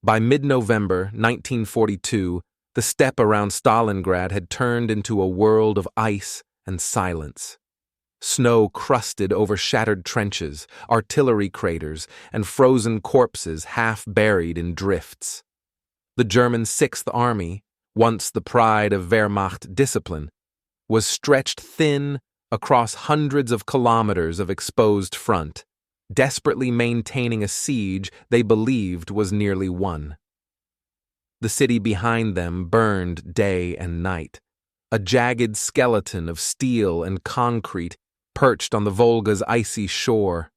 By mid-November 1942, the steppe around Stalingrad had turned into a world of ice and silence. Snow crusted over shattered trenches, artillery craters, and frozen corpses half buried in drifts. The German Sixth Army, once the pride of Wehrmacht discipline, was stretched thin across hundreds of kilometers of exposed front, desperately maintaining a siege they believed was nearly won. The city behind them burned day and night, a jagged skeleton of steel and concrete perched on the Volga's icy shore.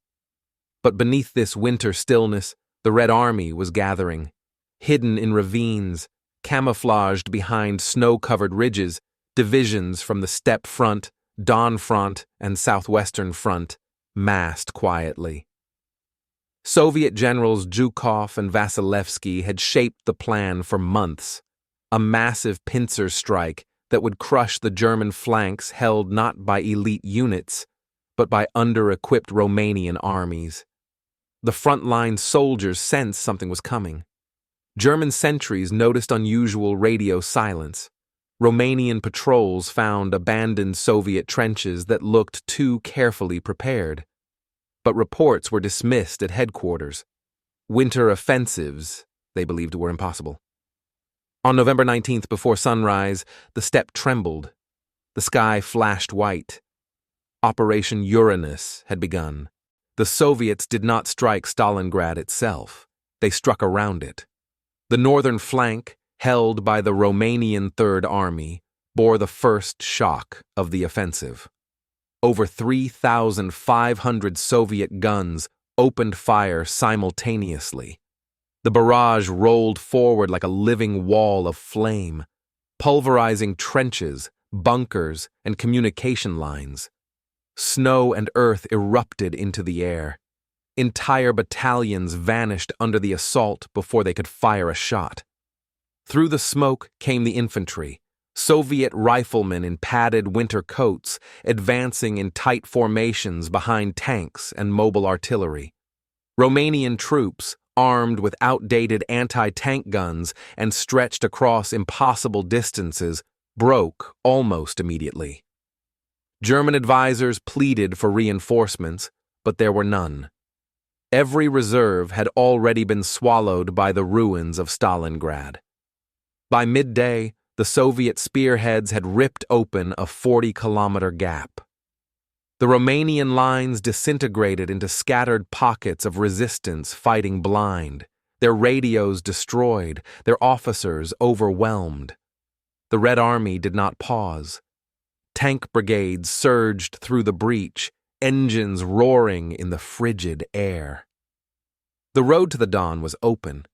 But beneath this winter stillness, the Red Army was gathering, hidden in ravines, camouflaged behind snow-covered ridges, divisions from the Steppe Front, Don Front, and Southwestern Front massed quietly. Soviet generals Zhukov and Vasilevsky had shaped the plan for months, a massive pincer strike that would crush the German flanks held not by elite units, but by under-equipped Romanian armies. The frontline soldiers sensed something was coming. German sentries noticed unusual radio silence. Romanian patrols found abandoned Soviet trenches that looked too carefully prepared. But reports were dismissed at headquarters. Winter offensives, they believed, were impossible. On November 19th, before sunrise, the steppe trembled. The sky flashed white. Operation Uranus had begun. The Soviets did not strike Stalingrad itself. They struck around it. The northern flank, held by the Romanian Third Army, bore the first shock of the offensive. Over 3,500 Soviet guns opened fire simultaneously. The barrage rolled forward like a living wall of flame, pulverizing trenches, bunkers, and communication lines. Snow and earth erupted into the air. Entire battalions vanished under the assault before they could fire a shot. Through the smoke came the infantry, Soviet riflemen in padded winter coats, advancing in tight formations behind tanks and mobile artillery. Romanian troops, armed with outdated anti-tank guns and stretched across impossible distances, broke almost immediately. German advisors pleaded for reinforcements, but there were none. Every reserve had already been swallowed by the ruins of Stalingrad. By midday, the Soviet spearheads had ripped open a 40-kilometer gap. The Romanian lines disintegrated into scattered pockets of resistance fighting blind, their radios destroyed, their officers overwhelmed. The Red Army did not pause. Tank brigades surged through the breach, engines roaring in the frigid air. The road to the Don was open,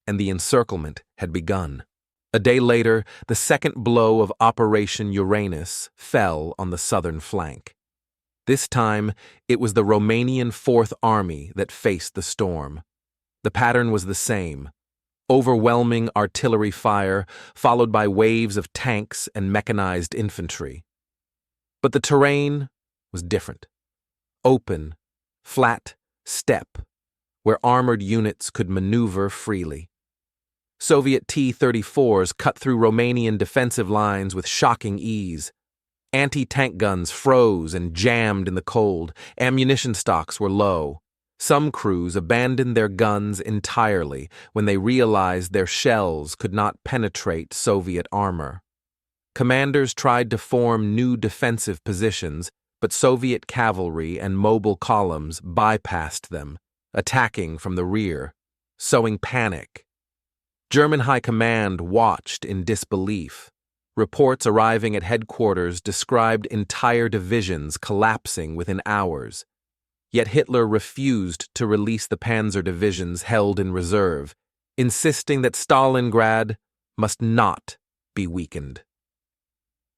and the encirclement had begun. A day later, the second blow of Operation Uranus fell on the southern flank. This time, it was the Romanian Fourth Army that faced the storm. The pattern was the same: overwhelming artillery fire, followed by waves of tanks and mechanized infantry. But the terrain was different. Open, flat steppe, where armored units could maneuver freely. Soviet T-34s cut through Romanian defensive lines with shocking ease. Anti-tank guns froze and jammed in the cold. Ammunition stocks were low. Some crews abandoned their guns entirely when they realized their shells could not penetrate Soviet armor. Commanders tried to form new defensive positions, but Soviet cavalry and mobile columns bypassed them, attacking from the rear, sowing panic. German high command watched in disbelief. Reports arriving at headquarters described entire divisions collapsing within hours. Yet Hitler refused to release the panzer divisions held in reserve, insisting that Stalingrad must not be weakened.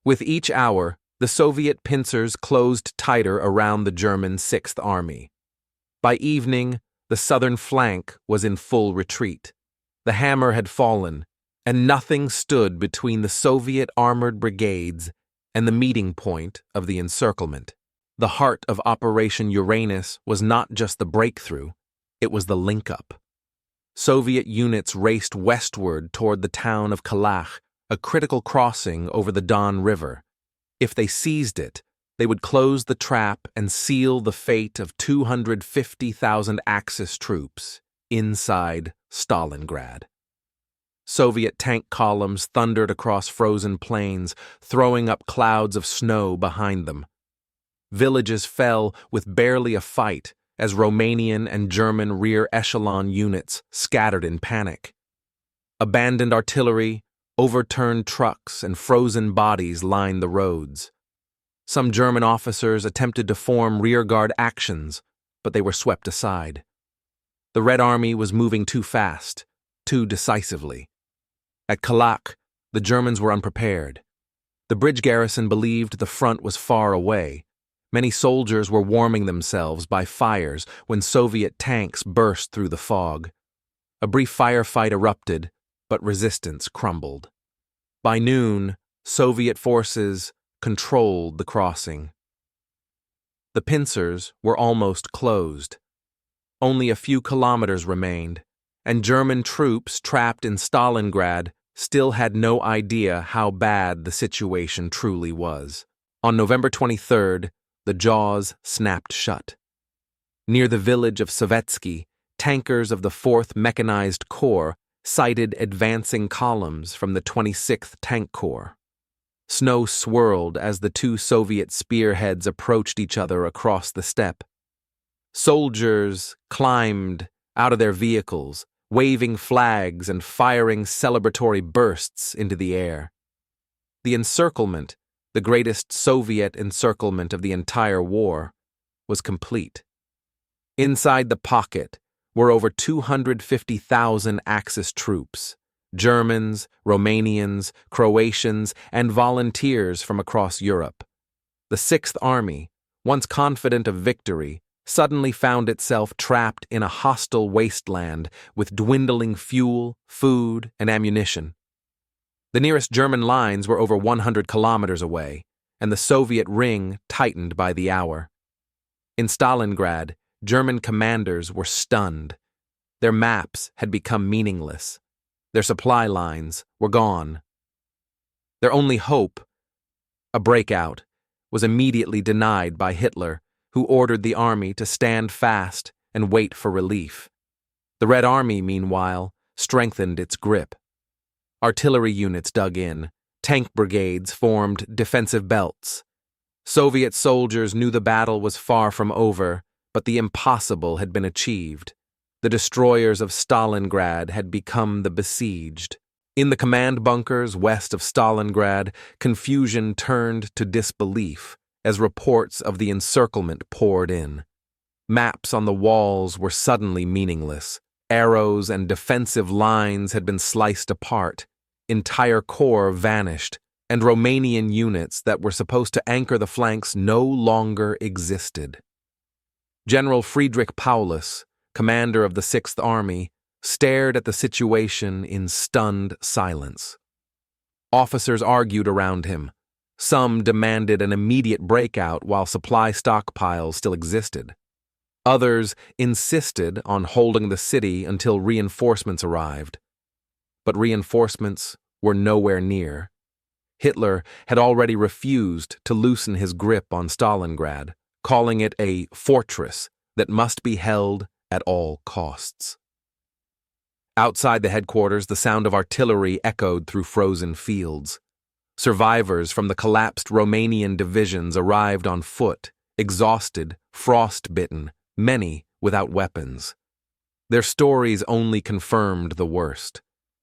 With each hour, the Soviet pincers closed tighter around the German Sixth Army. By evening, the southern flank was in full retreat. The hammer had fallen, and nothing stood between the Soviet armored brigades and the meeting point of the encirclement. The heart of Operation Uranus was not just the breakthrough, it was the link-up. Soviet units raced westward toward the town of Kalach, a critical crossing over the Don River. If they seized it, they would close the trap and seal the fate of 250,000 Axis troops inside Stalingrad. Soviet tank columns thundered across frozen plains, throwing up clouds of snow behind them. Villages fell with barely a fight as Romanian and German rear echelon units scattered in panic. Abandoned artillery, overturned trucks, and frozen bodies lined the roads. Some German officers attempted to form rearguard actions, but they were swept aside. The Red Army was moving too fast, too decisively. At Kalach, the Germans were unprepared. The bridge garrison believed the front was far away. Many soldiers were warming themselves by fires when Soviet tanks burst through the fog. A brief firefight erupted, but resistance crumbled. By noon, Soviet forces controlled the crossing. The pincers were almost closed. Only a few kilometers remained, and German troops trapped in Stalingrad still had no idea how bad the situation truly was. On November 23rd, the jaws snapped shut. Near the village of Savetsky, tankers of the 4th Mechanized Corps sighted advancing columns from the 26th Tank Corps. Snow swirled as the two Soviet spearheads approached each other across the steppe. Soldiers climbed out of their vehicles, waving flags and firing celebratory bursts into the air. The encirclement, the greatest Soviet encirclement of the entire war, was complete. Inside the pocket were over 250,000 Axis troops, Germans, Romanians, Croatians, and volunteers from across Europe. The Sixth Army, once confident of victory, suddenly found itself trapped in a hostile wasteland with dwindling fuel, food, and ammunition. The nearest German lines were over 100 kilometers away, and the Soviet ring tightened by the hour. In Stalingrad, German commanders were stunned. Their maps had become meaningless. Their supply lines were gone. Their only hope, a breakout, was immediately denied by Hitler, who ordered the army to stand fast and wait for relief. The Red Army, meanwhile, strengthened its grip. Artillery units dug in. Tank brigades formed defensive belts. Soviet soldiers knew the battle was far from over, but the impossible had been achieved. The destroyers of Stalingrad had become the besieged. In the command bunkers west of Stalingrad, confusion turned to disbelief as reports of the encirclement poured in. Maps on the walls were suddenly meaningless. Arrows and defensive lines had been sliced apart. Entire corps vanished, and Romanian units that were supposed to anchor the flanks no longer existed. General Friedrich Paulus, commander of the Sixth Army, stared at the situation in stunned silence. Officers argued around him. Some demanded an immediate breakout while supply stockpiles still existed. Others insisted on holding the city until reinforcements arrived. But reinforcements were nowhere near. Hitler had already refused to loosen his grip on Stalingrad, calling it a fortress that must be held at all costs. Outside the headquarters, the sound of artillery echoed through frozen fields. Survivors from the collapsed Romanian divisions arrived on foot, exhausted, frostbitten, many without weapons. Their stories only confirmed the worst.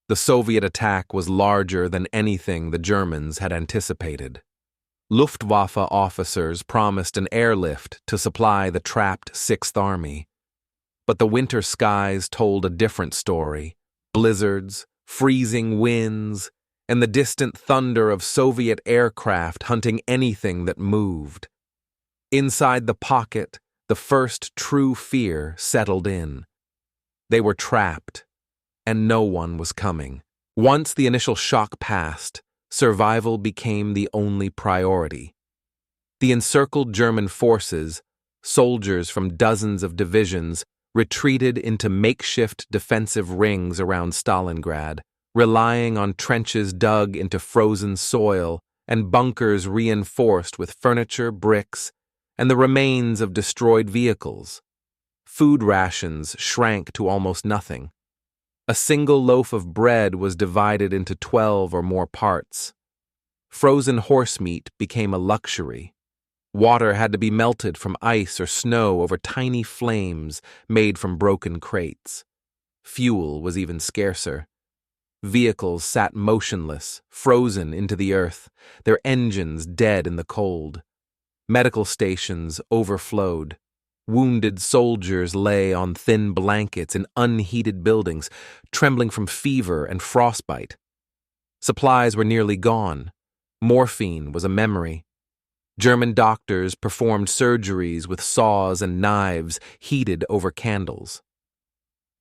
The Soviet attack was larger than anything the Germans had anticipated. Luftwaffe officers promised an airlift to supply the trapped Sixth Army. But the winter skies told a different story. Blizzards, freezing winds, and the distant thunder of Soviet aircraft hunting anything that moved. Inside the pocket, the first true fear settled in. They were trapped, and no one was coming. Once the initial shock passed, survival became the only priority. The encircled German forces, soldiers from dozens of divisions, retreated into makeshift defensive rings around Stalingrad, relying on trenches dug into frozen soil and bunkers reinforced with furniture, bricks, and the remains of destroyed vehicles. Food rations shrank to almost nothing. A single loaf of bread was divided into 12 or more parts. Frozen horse meat became a luxury. Water had to be melted from ice or snow over tiny flames made from broken crates. Fuel was even scarcer. Vehicles sat motionless, frozen into the earth, their engines dead in the cold. Medical stations overflowed. Wounded soldiers lay on thin blankets in unheated buildings, trembling from fever and frostbite. Supplies were nearly gone. Morphine was a memory. German doctors performed surgeries with saws and knives heated over candles.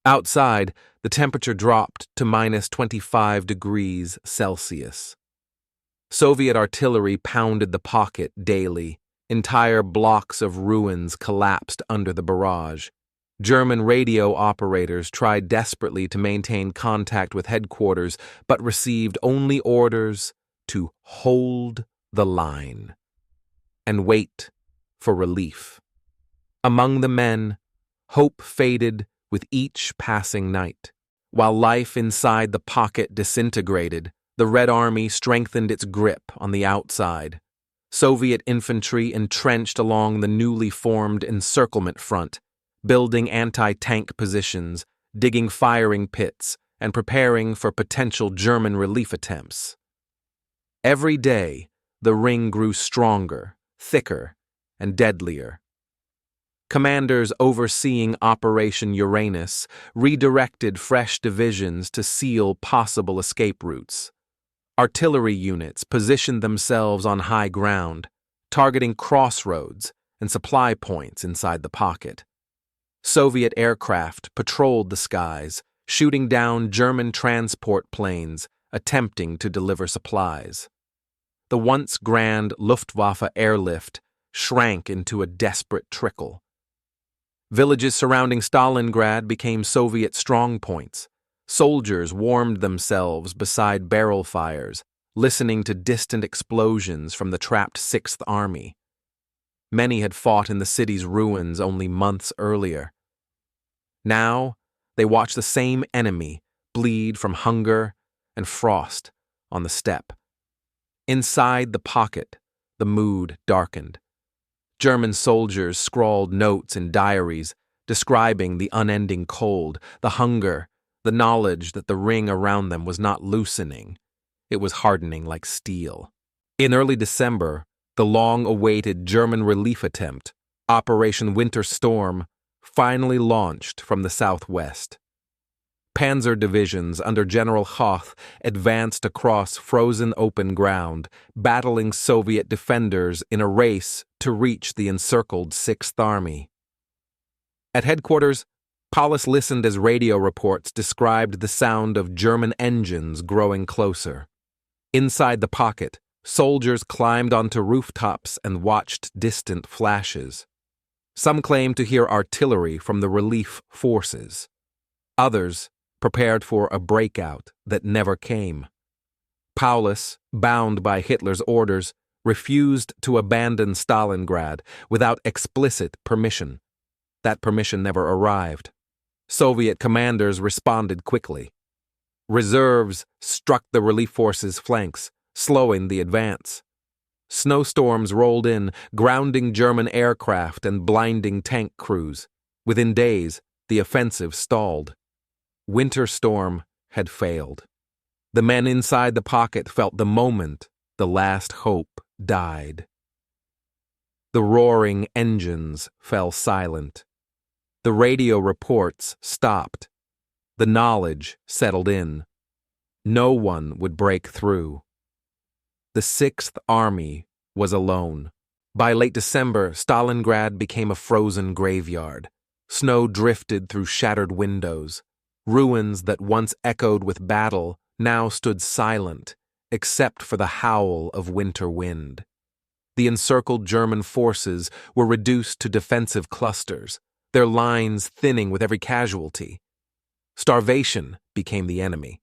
Outside, the temperature dropped to -25°C. Soviet artillery pounded the pocket daily. Entire blocks of ruins collapsed under the barrage. German radio operators tried desperately to maintain contact with headquarters, but received only orders to hold the line and wait for relief. Among the men, hope faded with each passing night. While life inside the pocket disintegrated, the Red Army strengthened its grip on the outside. Soviet infantry entrenched along the newly formed encirclement front, building anti-tank positions, digging firing pits, and preparing for potential German relief attempts. Every day, the ring grew stronger, thicker, and deadlier. Commanders overseeing Operation Uranus redirected fresh divisions to seal possible escape routes. Artillery units positioned themselves on high ground, targeting crossroads and supply points inside the pocket. Soviet aircraft patrolled the skies, shooting down German transport planes attempting to deliver supplies. The once grand Luftwaffe airlift shrank into a desperate trickle. Villages surrounding Stalingrad became Soviet strongpoints. Soldiers warmed themselves beside barrel fires, listening to distant explosions from the trapped Sixth Army. Many had fought in the city's ruins only months earlier. Now, they watched the same enemy bleed from hunger and frost on the steppe. Inside the pocket, the mood darkened. German soldiers scrawled notes in diaries describing the unending cold, the hunger, the knowledge that the ring around them was not loosening. It was hardening like steel. In early December, the long-awaited German relief attempt, Operation Winter Storm, finally launched from the southwest. Panzer divisions under General Hoth advanced across frozen open ground, battling Soviet defenders in a race to reach the encircled Sixth Army. At headquarters, Paulus listened as radio reports described the sound of German engines growing closer. Inside the pocket, soldiers climbed onto rooftops and watched distant flashes. Some claimed to hear artillery from the relief forces. Others prepared for a breakout that never came. Paulus, bound by Hitler's orders, refused to abandon Stalingrad without explicit permission. That permission never arrived. Soviet commanders responded quickly. Reserves struck the relief forces' flanks, slowing the advance. Snowstorms rolled in, grounding German aircraft and blinding tank crews. Within days, the offensive stalled. Winter Storm had failed. The men inside the pocket felt the moment the last hope died. The roaring engines fell silent. The radio reports stopped. The knowledge settled in. No one would break through. The Sixth Army was alone. By late December, Stalingrad became a frozen graveyard. Snow drifted through shattered windows. Ruins that once echoed with battle now stood silent, except for the howl of winter wind. The encircled German forces were reduced to defensive clusters, their lines thinning with every casualty. Starvation became the enemy.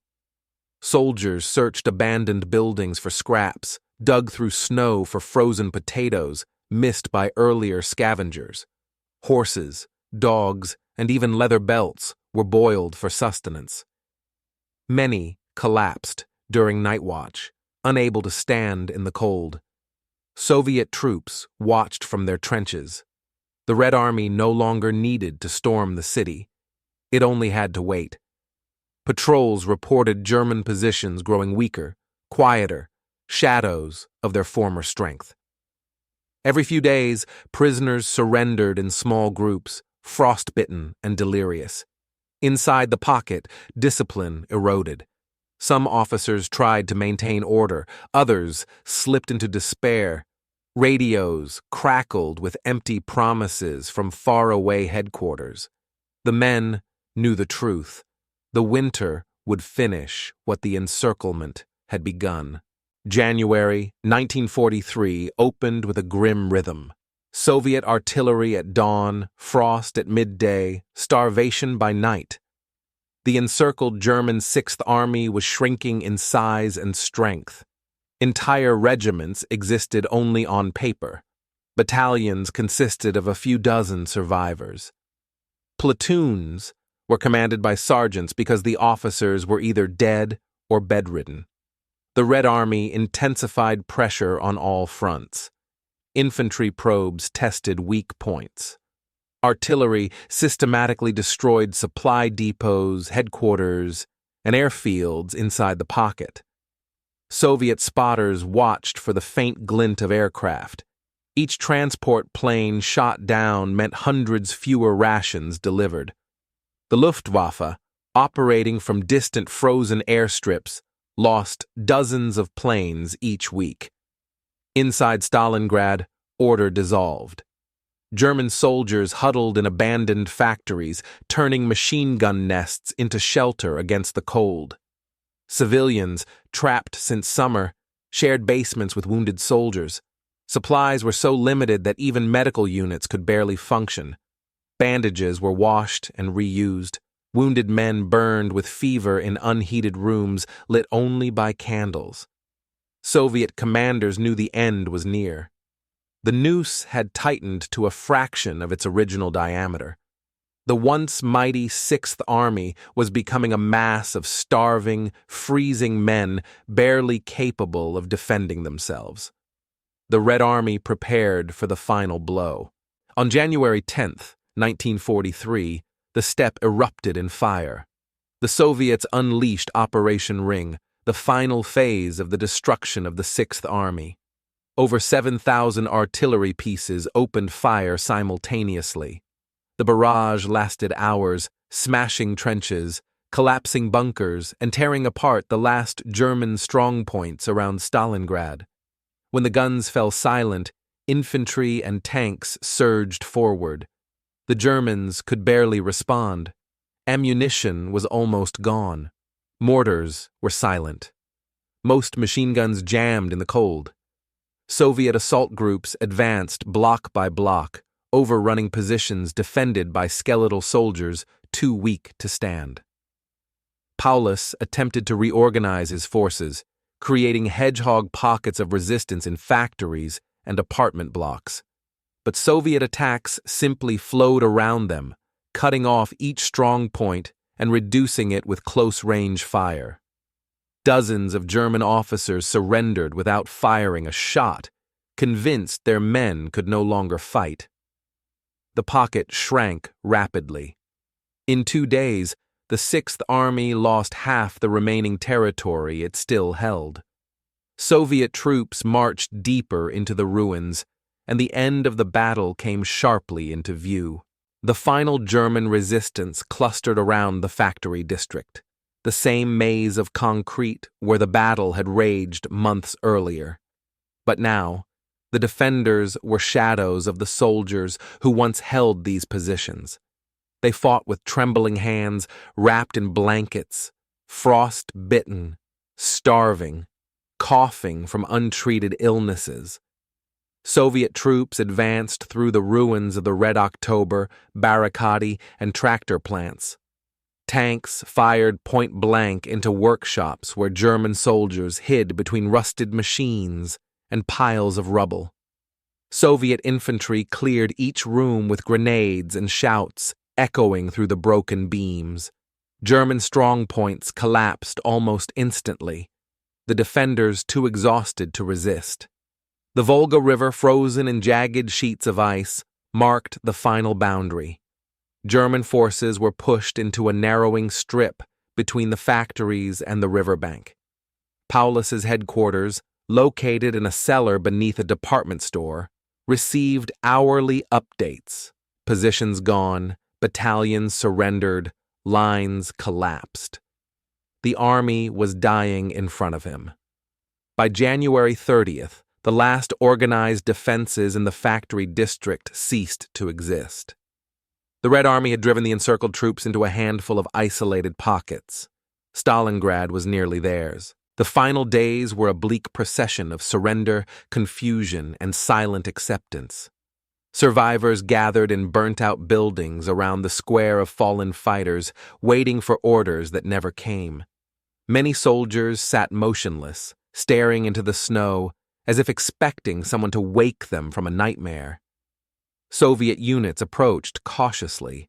Soldiers searched abandoned buildings for scraps, dug through snow for frozen potatoes missed by earlier scavengers. Horses, dogs, and even leather belts were boiled for sustenance. Many collapsed during night watch, unable to stand in the cold. Soviet troops watched from their trenches. The Red Army no longer needed to storm the city. It only had to wait. Patrols reported German positions growing weaker, quieter, shadows of their former strength. Every few days, prisoners surrendered in small groups, frostbitten and delirious. Inside the pocket, discipline eroded. Some officers tried to maintain order, others slipped into despair. Radios crackled with empty promises from faraway headquarters. The men knew the truth. The winter would finish what the encirclement had begun. January 1943 opened with a grim rhythm. Soviet artillery at dawn, frost at midday, starvation by night. The encircled German Sixth Army was shrinking in size and strength. Entire regiments existed only on paper. Battalions consisted of a few dozen survivors. Platoons were commanded by sergeants because the officers were either dead or bedridden. The Red Army intensified pressure on all fronts. Infantry probes tested weak points. Artillery systematically destroyed supply depots, headquarters, and airfields inside the pocket. Soviet spotters watched for the faint glint of aircraft. Each transport plane shot down meant hundreds fewer rations delivered. The Luftwaffe, operating from distant frozen airstrips, lost dozens of planes each week. Inside Stalingrad, order dissolved. German soldiers huddled in abandoned factories, turning machine gun nests into shelter against the cold. Civilians, trapped since summer, shared basements with wounded soldiers. Supplies were so limited that even medical units could barely function. Bandages were washed and reused. Wounded men burned with fever in unheated rooms lit only by candles. Soviet commanders knew the end was near. The noose had tightened to a fraction of its original diameter. The once mighty Sixth Army was becoming a mass of starving, freezing men barely capable of defending themselves. The Red Army prepared for the final blow. On January 10th, 1943, the steppe erupted in fire. The Soviets unleashed Operation Ring, the final phase of the destruction of the Sixth Army. Over 7,000 artillery pieces opened fire simultaneously. The barrage lasted hours, smashing trenches, collapsing bunkers, and tearing apart the last German strongpoints around Stalingrad. When the guns fell silent, infantry and tanks surged forward. The Germans could barely respond. Ammunition was almost gone. Mortars were silent. Most machine guns jammed in the cold. Soviet assault groups advanced block by block, overrunning positions defended by skeletal soldiers too weak to stand. Paulus attempted to reorganize his forces, creating hedgehog pockets of resistance in factories and apartment blocks. But Soviet attacks simply flowed around them, cutting off each strong point and reducing it with close-range fire. Dozens of German officers surrendered without firing a shot, convinced their men could no longer fight. The pocket shrank rapidly. In 2 days, the Sixth Army lost half the remaining territory it still held. Soviet troops marched deeper into the ruins, and the end of the battle came sharply into view. The final German resistance clustered around the factory district, the same maze of concrete where the battle had raged months earlier. But now, the defenders were shadows of the soldiers who once held these positions. They fought with trembling hands, wrapped in blankets, frost-bitten, starving, coughing from untreated illnesses. Soviet troops advanced through the ruins of the Red October, barricade, and tractor plants. Tanks fired point-blank into workshops where German soldiers hid between rusted machines and piles of rubble. Soviet infantry cleared each room with grenades and shouts echoing through the broken beams. German strongpoints collapsed almost instantly, the defenders too exhausted to resist. The Volga River, frozen in jagged sheets of ice, marked the final boundary. German forces were pushed into a narrowing strip between the factories and the riverbank. Paulus's headquarters, located in a cellar beneath a department store, received hourly updates. Positions gone, battalions surrendered, lines collapsed. The army was dying in front of him. By January 30th, the last organized defenses in the factory district ceased to exist. The Red Army had driven the encircled troops into a handful of isolated pockets. Stalingrad was nearly theirs. The final days were a bleak procession of surrender, confusion, and silent acceptance. Survivors gathered in burnt-out buildings around the square of fallen fighters, waiting for orders that never came. Many soldiers sat motionless, staring into the snow, as if expecting someone to wake them from a nightmare. Soviet units approached cautiously.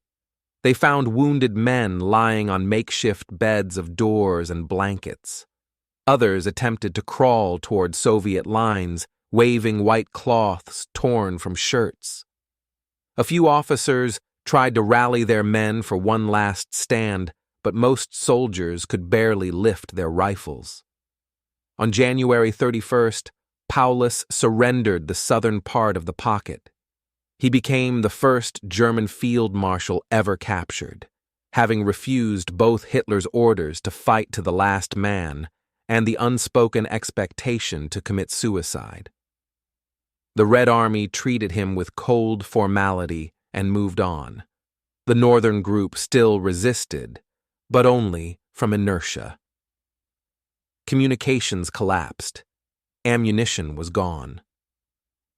They found wounded men lying on makeshift beds of doors and blankets. Others attempted to crawl toward Soviet lines, waving white cloths torn from shirts. A few officers tried to rally their men for one last stand, but most soldiers could barely lift their rifles. On January 31st, Paulus surrendered the southern part of the pocket. He became the first German field marshal ever captured, having refused both Hitler's orders to fight to the last man and the unspoken expectation to commit suicide. The Red Army treated him with cold formality and moved on. The northern group still resisted, but only from inertia. Communications collapsed. Ammunition was gone.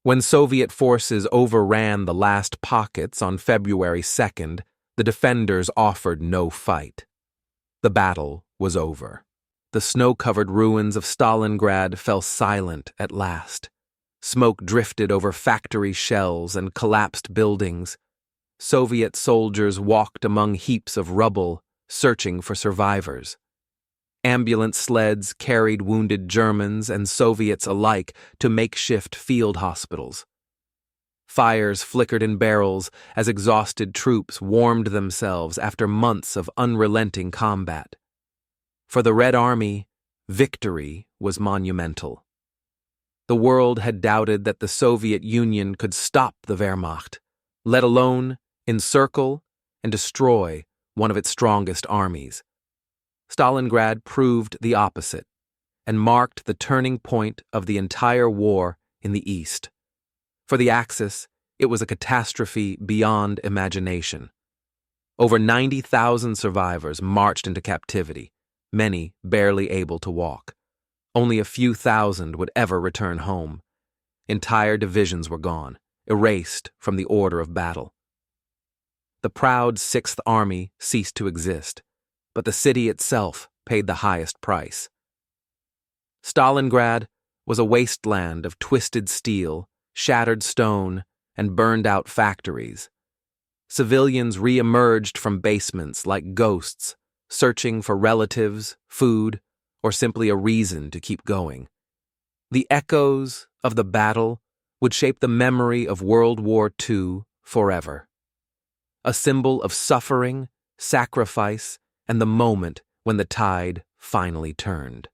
When Soviet forces overran the last pockets on February 2nd, the defenders offered no fight. The battle was over. The snow-covered ruins of Stalingrad fell silent at last. Smoke drifted over factory shells and collapsed buildings. Soviet soldiers walked among heaps of rubble, searching for survivors. Ambulance sleds carried wounded Germans and Soviets alike to makeshift field hospitals. Fires flickered in barrels as exhausted troops warmed themselves after months of unrelenting combat. For the Red Army, victory was monumental. The world had doubted that the Soviet Union could stop the Wehrmacht, let alone encircle and destroy one of its strongest armies. Stalingrad proved the opposite and marked the turning point of the entire war in the East. For the Axis, it was a catastrophe beyond imagination. Over 90,000 survivors marched into captivity, many barely able to walk. Only a few thousand would ever return home. Entire divisions were gone, erased from the order of battle. The proud Sixth Army ceased to exist, but the city itself paid the highest price. Stalingrad was a wasteland of twisted steel, shattered stone, and burned-out factories. Civilians re-emerged from basements like ghosts, searching for relatives, food, or simply a reason to keep going. The echoes of the battle would shape the memory of World War II forever. A symbol of suffering, sacrifice, and the moment when the tide finally turned.